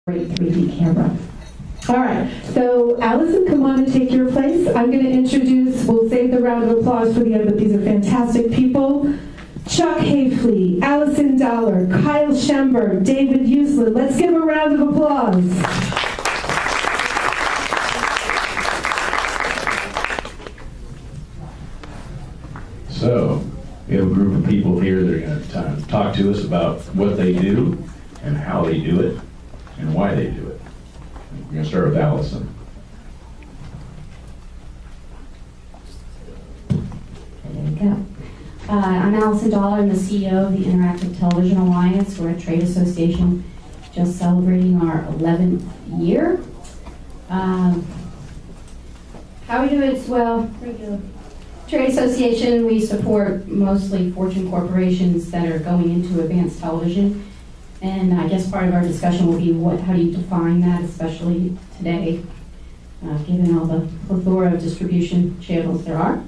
Great 3D camera. All right, so Allison, come on and take your place. I'm going to introduce, we'll save the round of applause for the end, but these are fantastic people. Chuck Haifley, Allison Dollar, Kyle Schember, David Uslan. Let's give a round of applause. So, we have a group of people here that are going to talk to us about what they do and how they do it and why they do it. We're going to start with Allison. There you go. I'm Allison Dollar. I'm the CEO of the Interactive Television Alliance. We're a trade association just celebrating our 11th year. How we do it? Well, regular trade association. We support mostly Fortune corporations that are going into advanced television. And I guess part of our discussion will be how do you define that, especially today, given all the plethora of distribution channels there are.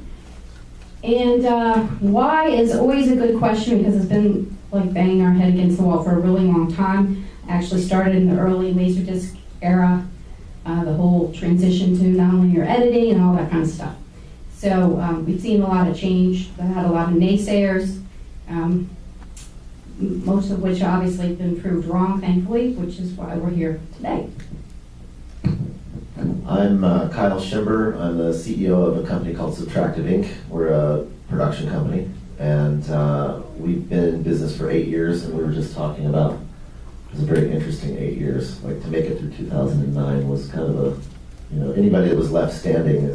And why is always a good question, because it's been like banging our head against the wall for a really long time. Actually started in the early Laserdisc era, the whole transition to non-linear editing and all that kind of stuff. So we've seen a lot of change. We've had a lot of naysayers. Most of which obviously have been proved wrong, thankfully, which is why we're here today. I'm Kyle Schember. I'm the CEO of a company called Subtractive, Inc. We're a production company, and we've been in business for 8 years, and we were just talking about, it was a very interesting 8 years. Like, to make it through 2009 was kind of a, anybody that was left standing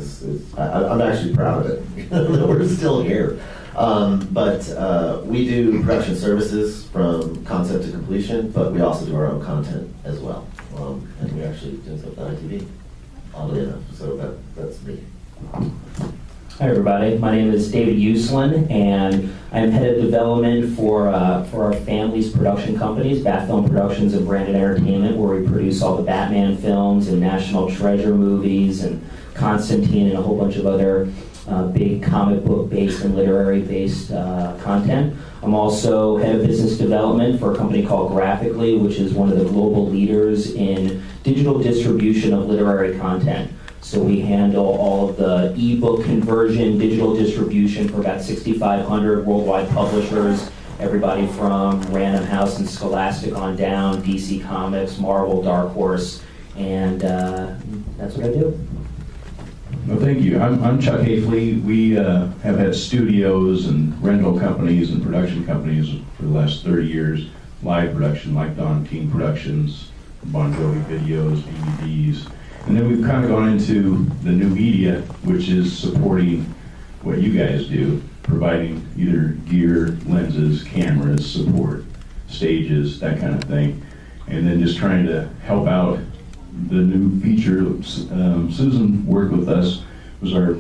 I'm actually proud of it. We're still here. But we do production services from concept to completion, but we also do our own content as well. And we actually do stuff on ITV, oddly enough, so that's me. Hi everybody, my name is David Uslan, and I'm head of development for our family's production companies, Bat Film Productions and Branded Entertainment, where we produce all the Batman films and National Treasure movies and Constantine and a whole bunch of other big comic book based and literary based content. I'm also head of business development for a company called Graphically, which is one of the global leaders in digital distribution of literary content. So we handle all of the ebook conversion, digital distribution for about 6,500 worldwide publishers, everybody from Random House and Scholastic on down, DC Comics, Marvel, Dark Horse, and that's what I do. Well, thank you. I'm Chuck Haifley. We have had studios and rental companies and production companies for the last 30 years. Live production, like Don King Productions, Bon Jovi videos, DVDs. And then we've kind of gone into the new media, which is supporting what you guys do, providing either gear, lenses, cameras, support, stages, that kind of thing. And then just trying to help out the new feature. Susan worked with us, was our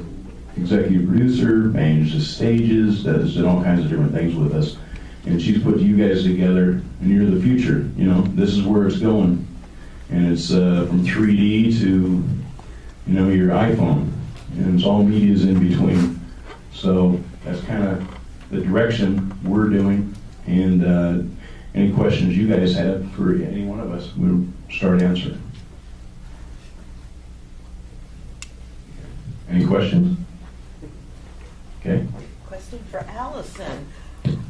executive producer, managed the stages, does all kinds of different things with us. And she's put you guys together, and you're the future. This is where it's going. And it's from 3D to, your iPhone. And it's all medias in between. So that's kind of the direction we're doing. And any questions you guys have for any one of us, we'll start answering. Any questions? Okay. Question for Allison.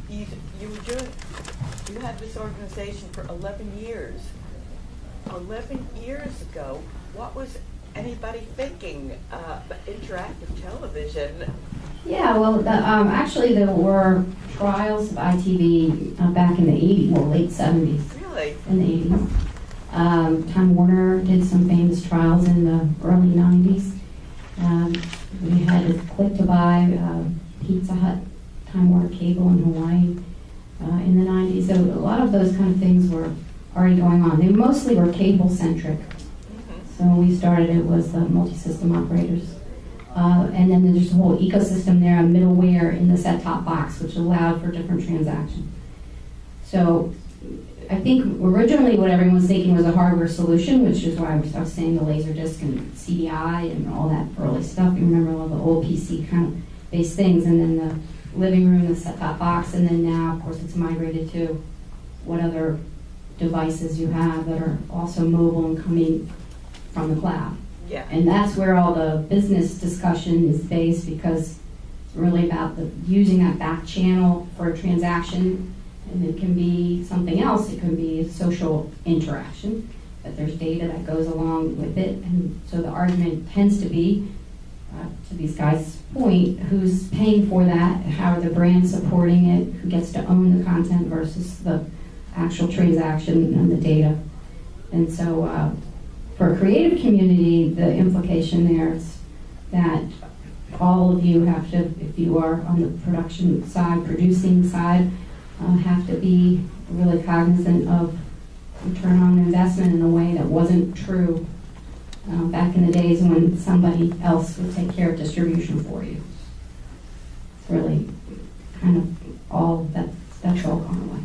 You had this organization for 11 years. 11 years ago, what was anybody thinking interactive television? Yeah, well, actually there were trials of ITV back in the 80s, well, late 70s. Really? In the 80s. Time Warner did some famous trials in the early 90s. We had a click to buy Pizza Hut, Time Warner Cable in Hawaii in the 90s. So a lot of those kind of things were already going on. They mostly were cable-centric. So when we started, it was multi-system operators. And then there's a whole ecosystem there, a middleware in the set-top box, which allowed for different transactions. So I think originally what everyone was thinking was a hardware solution, which is why I was saying the Laserdisc and CDI and all that early stuff. You remember all the old PC kind of based things, and then the living room, the set-top box, and then now, of course, it's migrated to what other devices you have that are also mobile and coming from the cloud. Yeah. And that's where all the business discussion is based, because it's really about using that back channel for a transaction. And it can be something else. It can be a social interaction, but there's data that goes along with it. And so the argument tends to be, to these guys' point, who's paying for that, how are the brands supporting it, who gets to own the content versus the actual transaction and the data. And so for a creative community, the implication there is that all of you have to, if you are on the production side, producing side, have to be really cognizant of return on investment in a way that wasn't true back in the days when somebody else would take care of distribution for you. It's really kind of all that's all gone away.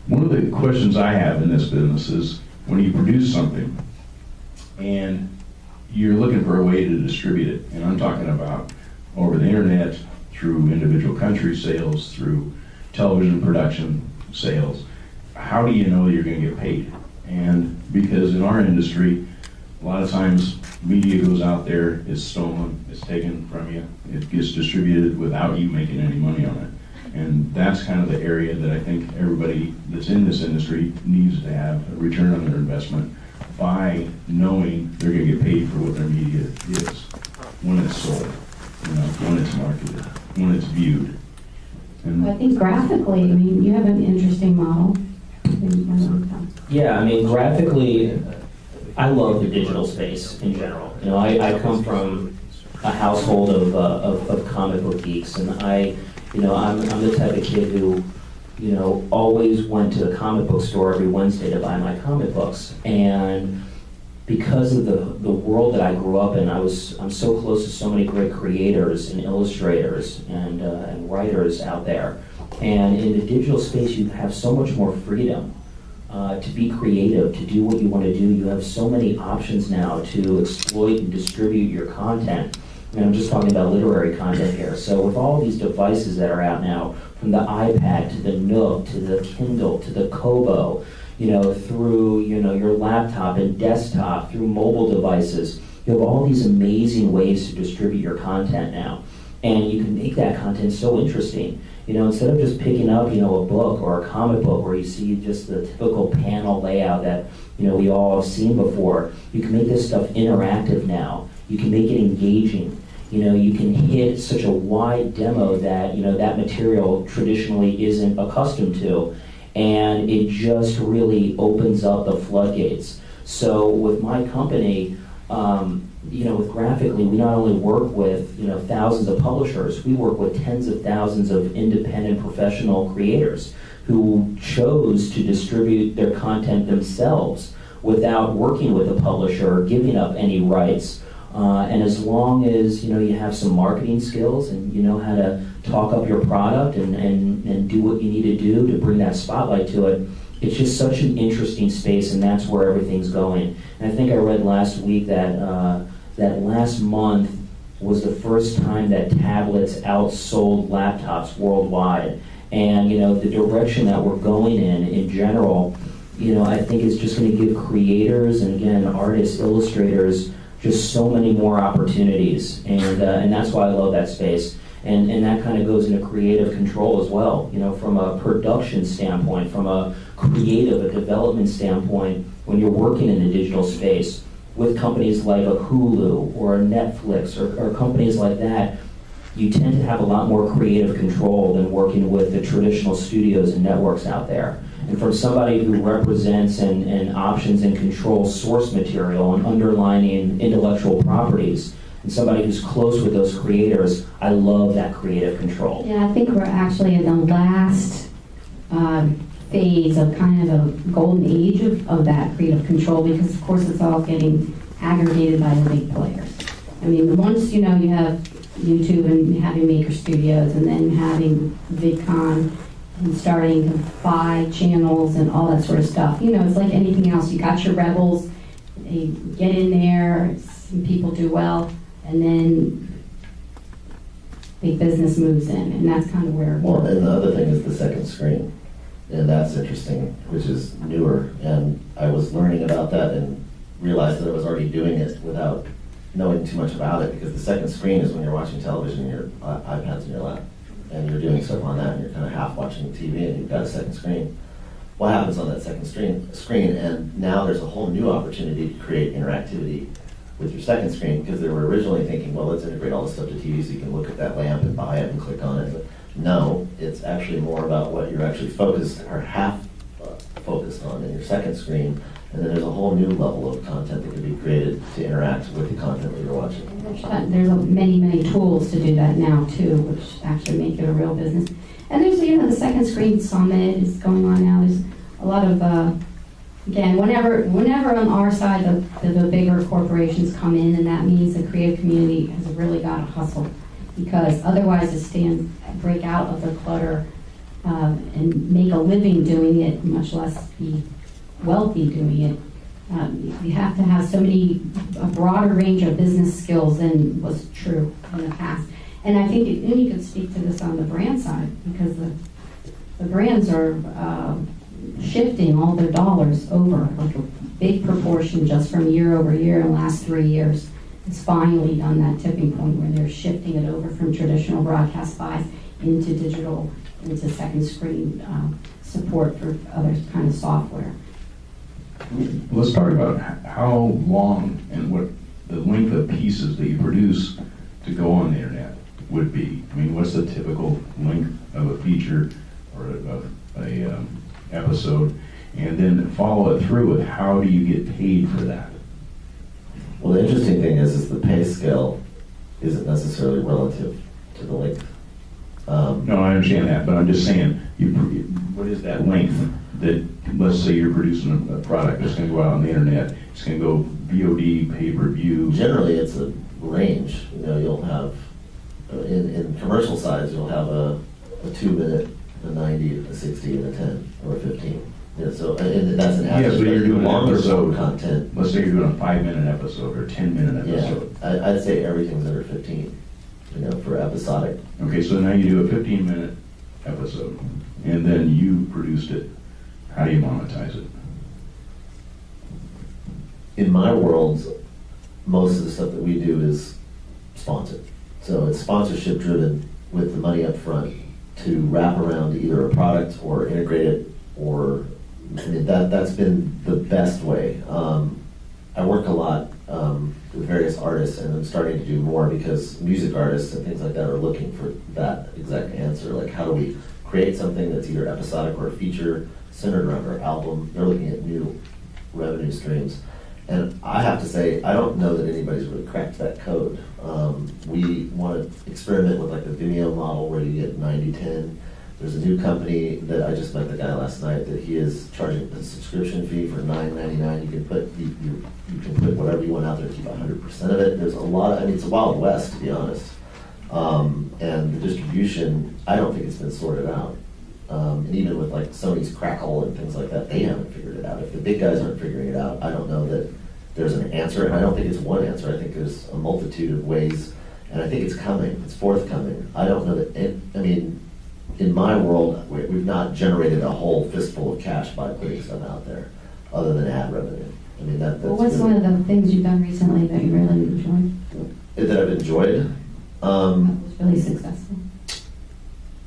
One of the questions I have in this business is when you produce something and you're looking for a way to distribute it, and I'm talking about over the internet, through individual country sales, through television production sales, how do you know you're going to get paid? And because in our industry, a lot of times media goes out there, it's stolen, it's taken from you, it gets distributed without you making any money on it. And that's kind of the area that I think everybody that's in this industry needs to have a return on their investment by knowing they're going to get paid for what their media is when it's sold, when it's marketed, when it's viewed. And I think graphically, I mean, you have an interesting model. Yeah, I mean, graphically, I love the digital space in general. I come from a household of comic book geeks, and I'm the type of kid who, always went to the comic book store every Wednesday to buy my comic books. And because of the world that I grew up in, I'm so close to so many great creators and illustrators and writers out there. And in the digital space, you have so much more freedom to be creative, to do what you want to do. You have so many options now to exploit and distribute your content. And I'm just talking about literary content here. So with all these devices that are out now, from the iPad to the Nook to the Kindle to the Kobo, through your laptop and desktop, through mobile devices, you have all these amazing ways to distribute your content now. And you can make that content so interesting. Instead of just picking up, a book or a comic book where you see just the typical panel layout that, we all have seen before, you can make this stuff interactive now. You can make it engaging. You can hit such a wide demo that, that material traditionally isn't accustomed to. And it just really opens up the floodgates. So with my company, with Graphically, we not only work with thousands of publishers, we work with tens of thousands of independent professional creators who chose to distribute their content themselves without working with a publisher or giving up any rights. And as long as you have some marketing skills and you know how to talk up your product and do what you need to do to bring that spotlight to it, it's just such an interesting space, and that's where everything's going. And I think I read last week that that last month was the first time that tablets outsold laptops worldwide. And the direction that we're going in general, I think is just going to give creators and again artists, illustrators, just so many more opportunities, and that's why I love that space. And that kind of goes into creative control as well. From a production standpoint, from a creative, a development standpoint, when you're working in the digital space with companies like a Hulu or a Netflix or companies like that, you tend to have a lot more creative control than working with the traditional studios and networks out there. And from somebody who represents and options and controls source material and underlining intellectual properties, and somebody who's close with those creators, I love that creative control. Yeah, I think we're actually in the last phase of kind of a golden age of that creative control, because of course it's all getting aggregated by the big players. I mean, once you have YouTube and having maker studios and then having VidCon and starting to buy channels and all that sort of stuff, it's like anything else. You got your rebels, they get in there, some people do well, and then big business moves in, and that's kind of where. Well, and the other thing is the second screen. and that's interesting, which is newer. And I was learning about that and realized that I was already doing it without knowing too much about it, because the second screen is when you're watching television, your iPad's in your lap, and you're doing stuff on that, and you're kind of half watching TV, and you've got a second screen. What happens on that second screen? And now there's a whole new opportunity to create interactivity with your second screen, because they were originally thinking, well, let's integrate all this stuff to TV so you can look at that lamp and buy it and click on it. But no, it's actually more about what you're actually focused or half focused on in your second screen. And then there's a whole new level of content that can be created to interact with the content that you're watching. There's many tools to do that now too, which actually make it a real business. And there's, the Second Screen Summit is going on now. There's a lot of, again, whenever on our side the bigger corporations come in, and that means the creative community has really got to hustle, because otherwise to break out of the clutter and make a living doing it, much less be wealthy doing it. You have to have a broader range of business skills than was true in the past. And I think you could speak to this on the brand side, because the brands are shifting all their dollars over, like a big proportion just from year over year in the last 3 years. It's finally done that tipping point where they're shifting it over from traditional broadcast buys into digital, into second screen support for other kind of software. Let's talk about how long and what the length of pieces that you produce to go on the internet would be. I mean, what's the typical length of a feature or of a episode? And then follow it through with how do you get paid for that? Well, the interesting thing is the pay scale isn't necessarily relative to the length. No, I understand that, but I'm just saying, what is that length that, let's say you're producing a product that's going to go out on the internet, it's going to go VOD, pay-per-view. Generally, it's a range. You'll have, in commercial size, you'll have a 2-minute, a 90, a 60, and a 10, or a 15. So and that's an average. Yeah, so you're doing longer episode content. Let's say you're doing a 5-minute episode or 10-minute episode. Yeah, I'd say everything's under 15, for episodic. Okay, so now you do a 15-minute episode, and then you produced it. How do you monetize it? In my world, most of the stuff that we do is sponsored. So it's sponsorship driven with the money up front to wrap around either a product or integrate it, or that's been the best way. I work a lot with various artists, and I'm starting to do more because music artists and things like that are looking for that exact answer. Like, how do we create something that's either episodic or a feature centered around our album? They're looking at new revenue streams. And I have to say, I don't know that anybody's really cracked that code. We want to experiment with like the Vimeo model where you get 90/10. There's a new company that I just met the guy last night that he is charging a subscription fee for $9.99. You can put you can put whatever you want out there and keep 100% of it. There's a lot of, it's a Wild West, to be honest. And the distribution, I don't think it's been sorted out. And even with like Sony's Crackle and things like that, they haven't figured it out. If the big guys aren't figuring it out, I don't know that there's an answer. And I don't think it's one answer. I think there's a multitude of ways, and I think it's coming. It's forthcoming. I don't know that in my world, we've not generated a whole fistful of cash by putting stuff out there, other than ad revenue. That's what's really, one of the things you've done recently that you really enjoyed? that I've enjoyed? That was really successful.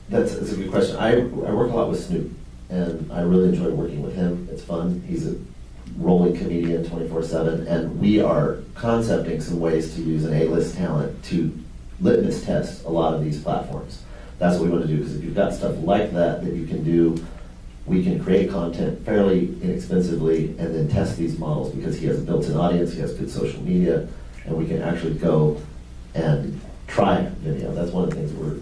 That's a good question. I work a lot with Snoop, and I really enjoy working with him. It's fun. He's a rolling comedian 24/7, and we are concepting some ways to use an A-list talent to litmus test a lot of these platforms. That's what we want to do, because if you've got stuff like that you can do, we can create content fairly inexpensively and then test these models, because he has a built-in audience, he has good social media, and we can actually go and try Vimeo. That's one of the things we're